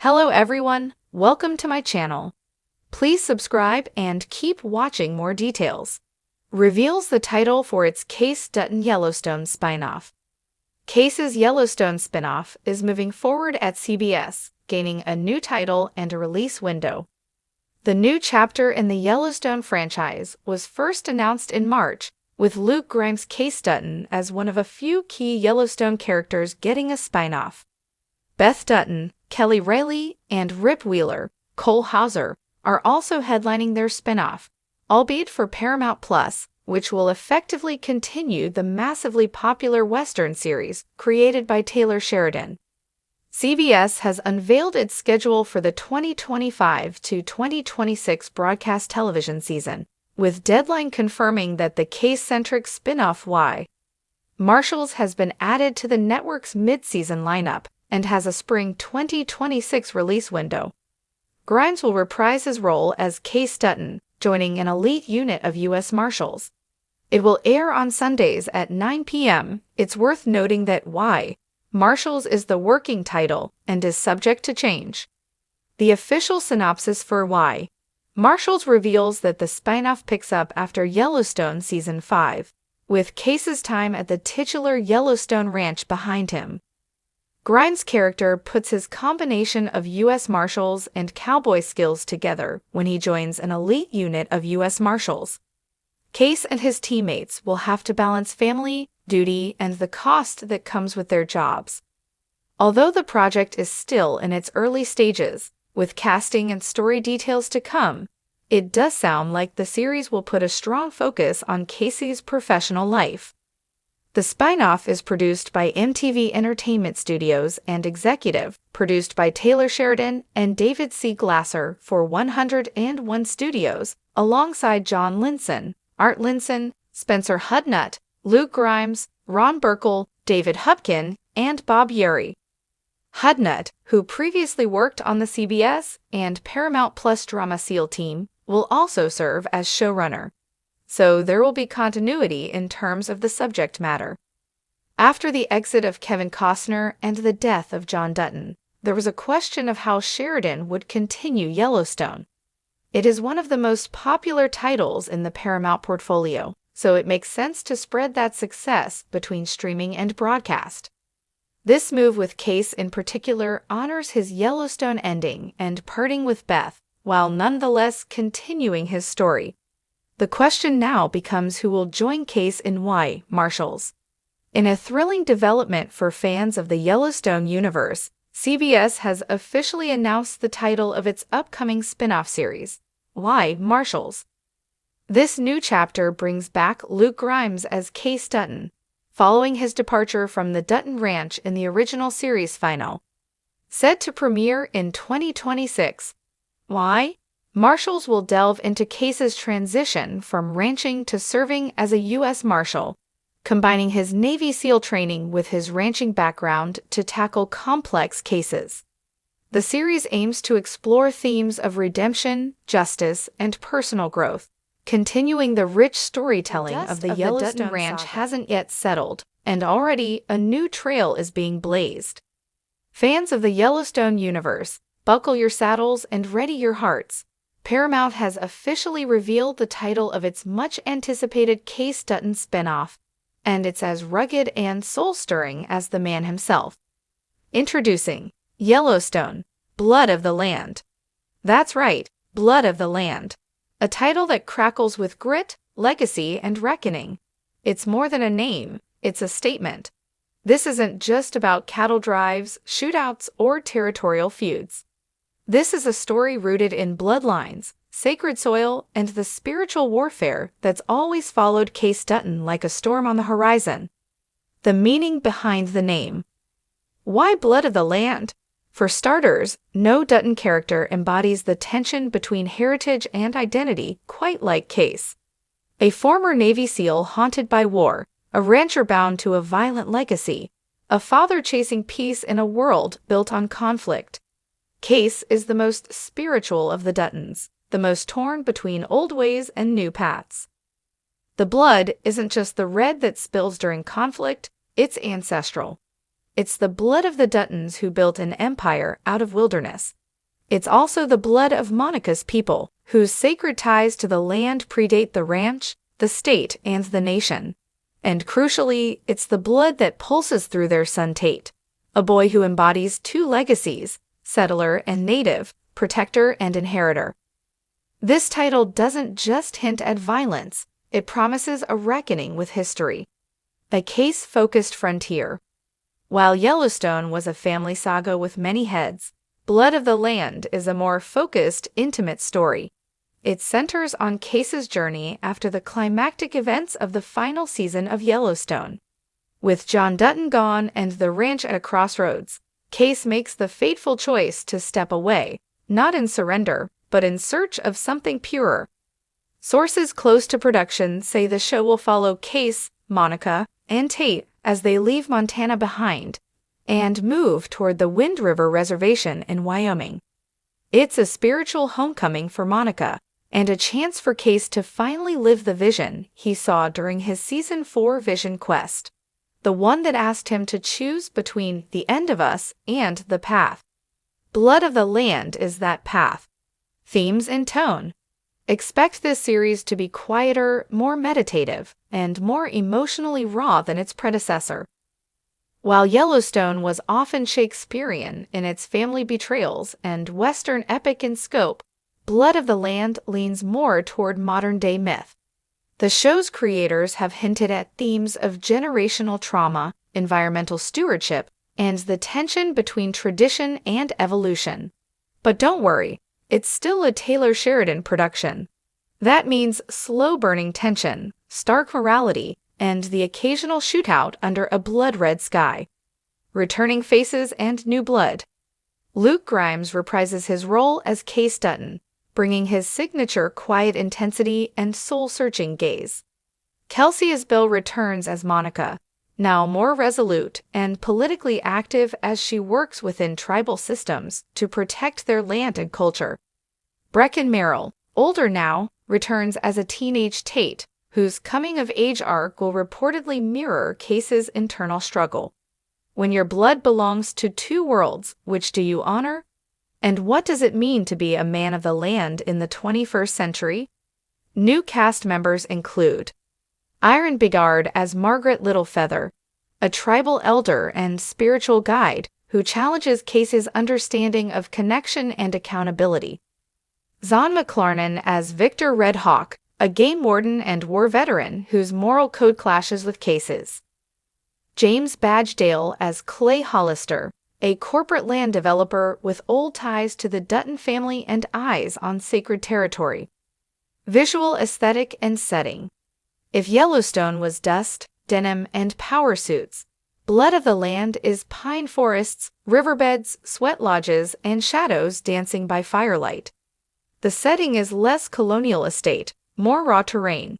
Hello everyone, welcome to my channel. Please subscribe and keep watching more details. Reveals the title for its Kayce Dutton Yellowstone spinoff. Kayce's Yellowstone spinoff is moving forward at CBS, gaining a new title and a release window. The new chapter in the Yellowstone franchise was first announced in March, with Luke Grimes' Kayce Dutton as one of a few key Yellowstone characters getting a spinoff. Beth Dutton, Kelly Riley, and Rip Wheeler, Cole Hauser, are also headlining their spinoff, albeit for Paramount Plus, which will effectively continue the massively popular Western series created by Taylor Sheridan. CBS has unveiled its schedule for the 2025 to 2026 broadcast television season, with Deadline confirming that the Kayce-centric spinoff Y. Marshals has been added to the network's mid-season lineup and has a spring 2026 release window. Grimes will reprise his role as Kayce Dutton, joining an elite unit of U.S. Marshals. It will air on Sundays at 9 p.m. It's worth noting that Y. Marshals is the working title and is subject to change. The official synopsis for Y. Marshals reveals that the spinoff picks up after Yellowstone Season 5, with Kayce's time at the titular Yellowstone Ranch behind him. Grimes' character puts his combination of U.S. Marshals and cowboy skills together when he joins an elite unit of U.S. Marshals. Kayce and his teammates will have to balance family, duty, and the cost that comes with their jobs. Although the project is still in its early stages, with casting and story details to come, it does sound like the series will put a strong focus on Kayce's professional life. The spinoff is produced by MTV Entertainment Studios and executive produced by Taylor Sheridan and David C. Glasser for 101 Studios, alongside John Linson, Art Linson, Spencer Hudnut, Luke Grimes, Ron Burkle, David Hupkin, and Bob Urey. Hudnut, who previously worked on the CBS and Paramount Plus drama SEAL team, will also serve as showrunner. So there will be continuity in terms of the subject matter. After the exit of Kevin Costner and the death of John Dutton, there was a question of how Sheridan would continue Yellowstone. It is one of the most popular titles in the Paramount portfolio, so it makes sense to spread that success between streaming and broadcast. This move with Kayce in particular honors his Yellowstone ending and parting with Beth, while nonetheless continuing his story. The question now becomes who will join Kayce in Y. Marshals. In a thrilling development for fans of the Yellowstone universe, CBS has officially announced the title of its upcoming spin-off series, Y. Marshals. This new chapter brings back Luke Grimes as Kayce Dutton, following his departure from the Dutton Ranch in the original series final. Set to premiere in 2026, Y. Marshals will delve into Kayce's transition from ranching to serving as a U.S. Marshal, combining his Navy SEAL training with his ranching background to tackle complex cases. The series aims to explore themes of redemption, justice, and personal growth, continuing the rich storytelling of the Yellowstone Ranch hasn't yet settled, and already a new trail is being blazed. Fans of the Yellowstone universe, buckle your saddles and ready your hearts. Paramount has officially revealed the title of its much-anticipated Kayce Dutton spinoff, and it's as rugged and soul-stirring as the man himself. Introducing Yellowstone, Blood of the Land. That's right, Blood of the Land. A title that crackles with grit, legacy, and reckoning. It's more than a name, it's a statement. This isn't just about cattle drives, shootouts, or territorial feuds. This is a story rooted in bloodlines, sacred soil, and the spiritual warfare that's always followed Kayce Dutton like a storm on the horizon. The meaning behind the name. Why Blood of the Land? For starters, no Dutton character embodies the tension between heritage and identity quite like Kayce. A former Navy SEAL haunted by war, a rancher bound to a violent legacy, a father chasing peace in a world built on conflict. Kayce is the most spiritual of the Duttons, the most torn between old ways and new paths. The blood isn't just the red that spills during conflict, it's ancestral. It's the blood of the Duttons who built an empire out of wilderness. It's also the blood of Monica's people, whose sacred ties to the land predate the ranch, the state, and the nation. And crucially, it's the blood that pulses through their son Tate, a boy who embodies two legacies, settler and native, protector and inheritor. This title doesn't just hint at violence, it promises a reckoning with history. A case-focused frontier. While Yellowstone was a family saga with many heads, Blood of the Land is a more focused, intimate story. It centers on Kayce's journey after the climactic events of the final season of Yellowstone. With John Dutton gone and the ranch at a crossroads, Kayce makes the fateful choice to step away, not in surrender, but in search of something purer. Sources close to production say the show will follow Kayce, Monica, and Tate as they leave Montana behind and move toward the Wind River Reservation in Wyoming. It's a spiritual homecoming for Monica and a chance for Kayce to finally live the vision he saw during his Season 4 Vision Quest, the one that asked him to choose between the end of us and the path. Blood of the Land is that path. Themes and tone. Expect this series to be quieter, more meditative, and more emotionally raw than its predecessor. While Yellowstone was often Shakespearean in its family betrayals and Western epic in scope, Blood of the Land leans more toward modern-day myth. The show's creators have hinted at themes of generational trauma, environmental stewardship, and the tension between tradition and evolution. But don't worry, it's still a Taylor Sheridan production. That means slow-burning tension, stark morality, and the occasional shootout under a blood-red sky. Returning faces and new blood. Luke Grimes reprises his role as Kayce Dutton, bringing his signature quiet intensity and soul-searching gaze. Kelsey Isbell returns as Monica, now more resolute and politically active as she works within tribal systems to protect their land and culture. Brecken Merrill, older now, returns as a teenage Tate, whose coming-of-age arc will reportedly mirror Kayce's internal struggle. When your blood belongs to two worlds, which do you honor? And what does it mean to be a man of the land in the 21st century? New cast members include Iron Bigard as Margaret Littlefeather, a tribal elder and spiritual guide who challenges Kayce's understanding of connection and accountability. Zahn McClarnon as Victor Red Hawk, a game warden and war veteran whose moral code clashes with Kayce's. James Badgedale as Clay Hollister, a corporate land developer with old ties to the Dutton family and eyes on sacred territory. Visual aesthetic and setting. If Yellowstone was dust, denim, and power suits, Blood of the Land is pine forests, riverbeds, sweat lodges, and shadows dancing by firelight. The setting is less colonial estate, more raw terrain.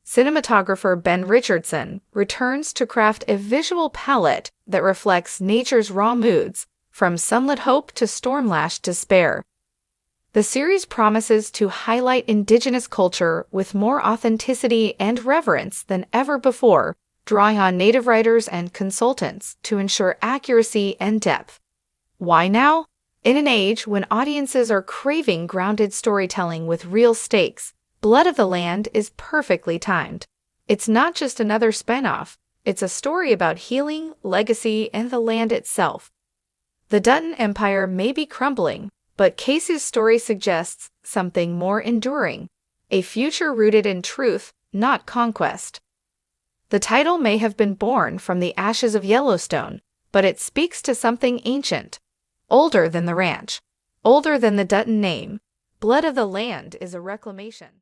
Cinematographer Ben Richardson returns to craft a visual palette that reflects nature's raw moods, from sunlit hope to storm-lashed despair. The series promises to highlight indigenous culture with more authenticity and reverence than ever before, drawing on native writers and consultants to ensure accuracy and depth. Why now? In an age when audiences are craving grounded storytelling with real stakes, Blood of the Land is perfectly timed. It's not just another spinoff, it's a story about healing, legacy, and the land itself. The Dutton Empire may be crumbling, but Kayce's story suggests something more enduring, a future rooted in truth, not conquest. The title may have been born from the ashes of Yellowstone, but it speaks to something ancient, older than the ranch, older than the Dutton name. Blood of the Land is a reclamation.